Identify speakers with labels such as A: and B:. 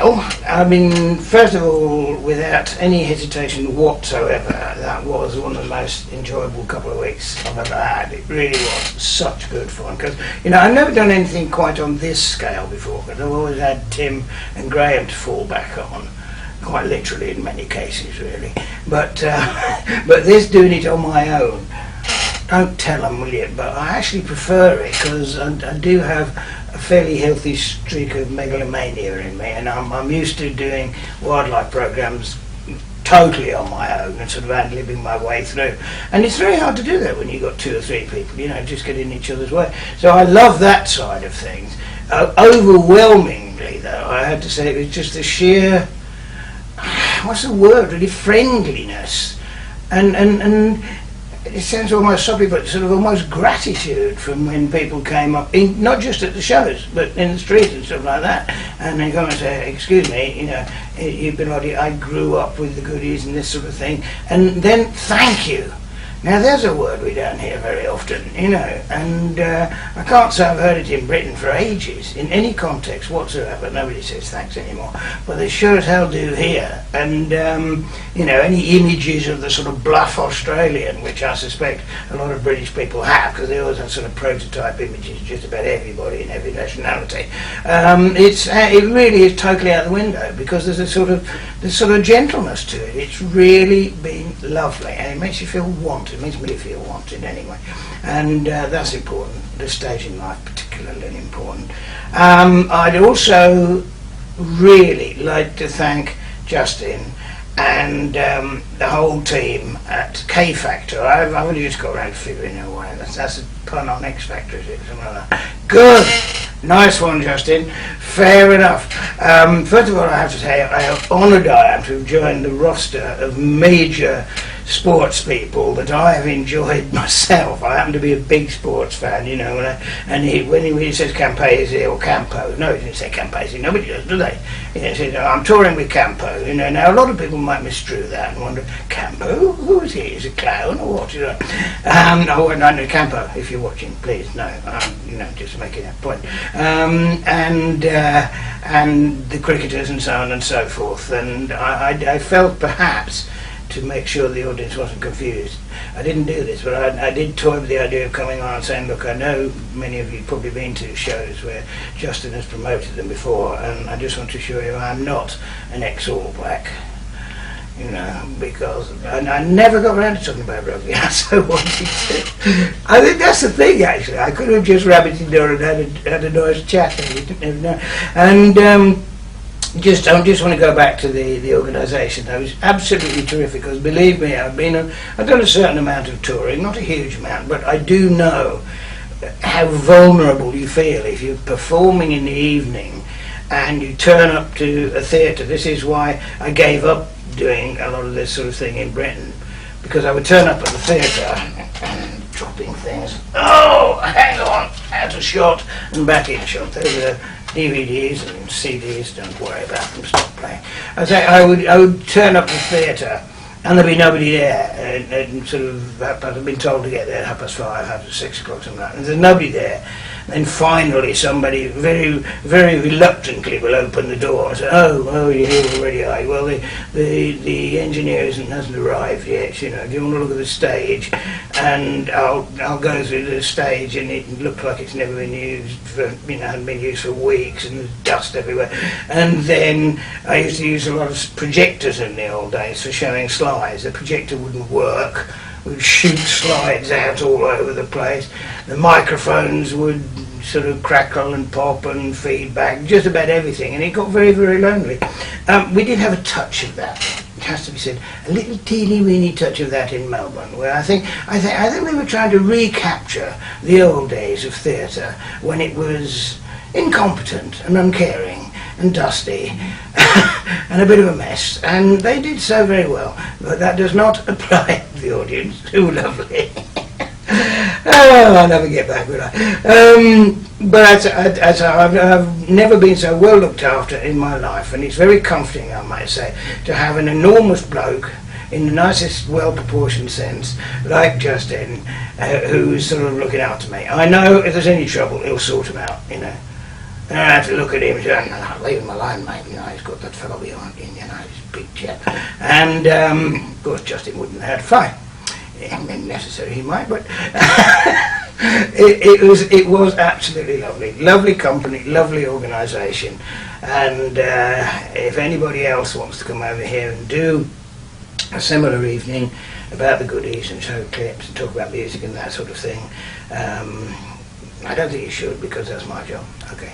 A: Well, I mean, first of all, without any hesitation whatsoever, that was one of the most enjoyable couple of weeks I've ever had. It really was such good fun, because, you know, I've never done anything quite on this scale before, because I've always had Tim and Graham to fall back on, quite literally in many cases, really. But but this, doing it on my own, don't tell them, will you? But I actually prefer it, because I do have a fairly healthy streak of megalomania in me, and I'm used to doing wildlife programs totally on my own and sort of ad-libbing my way through. And it's very hard to do that when you've got 2 or 3 people, you know, just get in each other's way. So I love that side of things. Overwhelmingly, though, I had to say, it was just the sheer, what's the word, really, friendliness. And it sounds almost soppy, but sort of almost gratitude from when people came up, not just at the shows, but in the street and stuff like that. And they come and say, excuse me, you know, you've been Oddie, I grew up with the Goodies and this sort of thing. And then, thank you. Now there's a word we don't hear very often, you know, and I can't say I've heard it in Britain for ages, in any context whatsoever. Nobody says thanks anymore, but they sure as hell do here. And, you know, any images of the sort of bluff Australian, which I suspect a lot of British people have, because they always have sort of prototype images just about everybody in every nationality, it really is totally out the window, because there's a sort of gentleness to it. It's really been lovely, and it makes you feel wanted. It makes me feel wanted anyway, and that's important. This stage in life particularly important. I'd also really like to thank Justin and the whole team at K Factor. I've only just got around to figuring out why. That's a pun on X Factor, is it? Something like that. Good! Nice one, Justin. Fair enough. First of all, I have to say how honoured I am to have joined the roster of major sports people that I have enjoyed myself. I happen to be a big sports fan, you know, when he says Campese or Campo, no, he didn't say Campese, nobody does, do they? He said, I'm touring with Campo, you know. Now a lot of people might misconstrue that and wonder, Campo? Who is he? Is he a clown or what? You know? No, Campo, if you're watching, please, no, you know, just making that point. And the cricketers and so on and so forth, and I felt perhaps, to make sure the audience wasn't confused, I didn't do this, but I did toy with the idea of coming on and saying, look, I know many of you have probably been to shows where Justin has promoted them before, and I just want to assure you I'm not an ex-All Black, you know, because I never got around to talking about rugby as I wanted to. I think that's the thing, actually. I could have just rabbited door and had a nice chat, and we didn't even know. And I just want to go back to the organisation. That was absolutely terrific, because believe me, I've done a certain amount of touring, not a huge amount, but I do know how vulnerable you feel if you're performing in the evening and you turn up to a theatre. This is why I gave up doing a lot of this sort of thing in Britain, because I would turn up at the theatre and dropping things. Oh, hang on, out of shot and back in shot. Those are DVDs and CDs, don't worry about them, stop playing. I would turn up the theatre and there'd be nobody there, and sort of, I've been told to get there at 5:30, 6 o'clock, something like that, and there's nobody there. Then finally somebody very, very reluctantly will open the door and say, oh, you're here already, are you? Well, the engineer hasn't arrived yet, you know. Do you want to look at the stage? And I'll go through the stage, and it looked like it's never been used for, you know, hadn't been used for weeks, and there's dust everywhere. And then I used to use a lot of projectors in the old days for showing slides. The projector wouldn't work. We'd shoot slides out all over the place. The microphones would sort of crackle and pop and feedback, just about everything, and it got very, very lonely. We did have a touch of that, it has to be said, a little teeny weeny touch of that in Melbourne, where I think we were trying to recapture the old days of theatre, when it was incompetent and uncaring and dusty and a bit of a mess, and they did so very well, but that does not apply to the audience. Too lovely. Oh, I'll never get back, will I? But I've never been so well looked after in my life, and it's very comforting, I might say, to have an enormous bloke, in the nicest, well-proportioned sense, like Justin, who's sort of looking after me. I know if there's any trouble, he'll sort them out, you know. And I had to look at him and say, "No, leave him alone, mate. You know, he's got that fellow behind him. You know, he's a big chap." And of course, Justin wouldn't have had fun. It hadn't been necessary, he might, but it was absolutely lovely company, lovely organisation. And if anybody else wants to come over here and do a similar evening about the goodies and show clips and talk about music and that sort of thing, I don't think you should, because that's my job. Okay.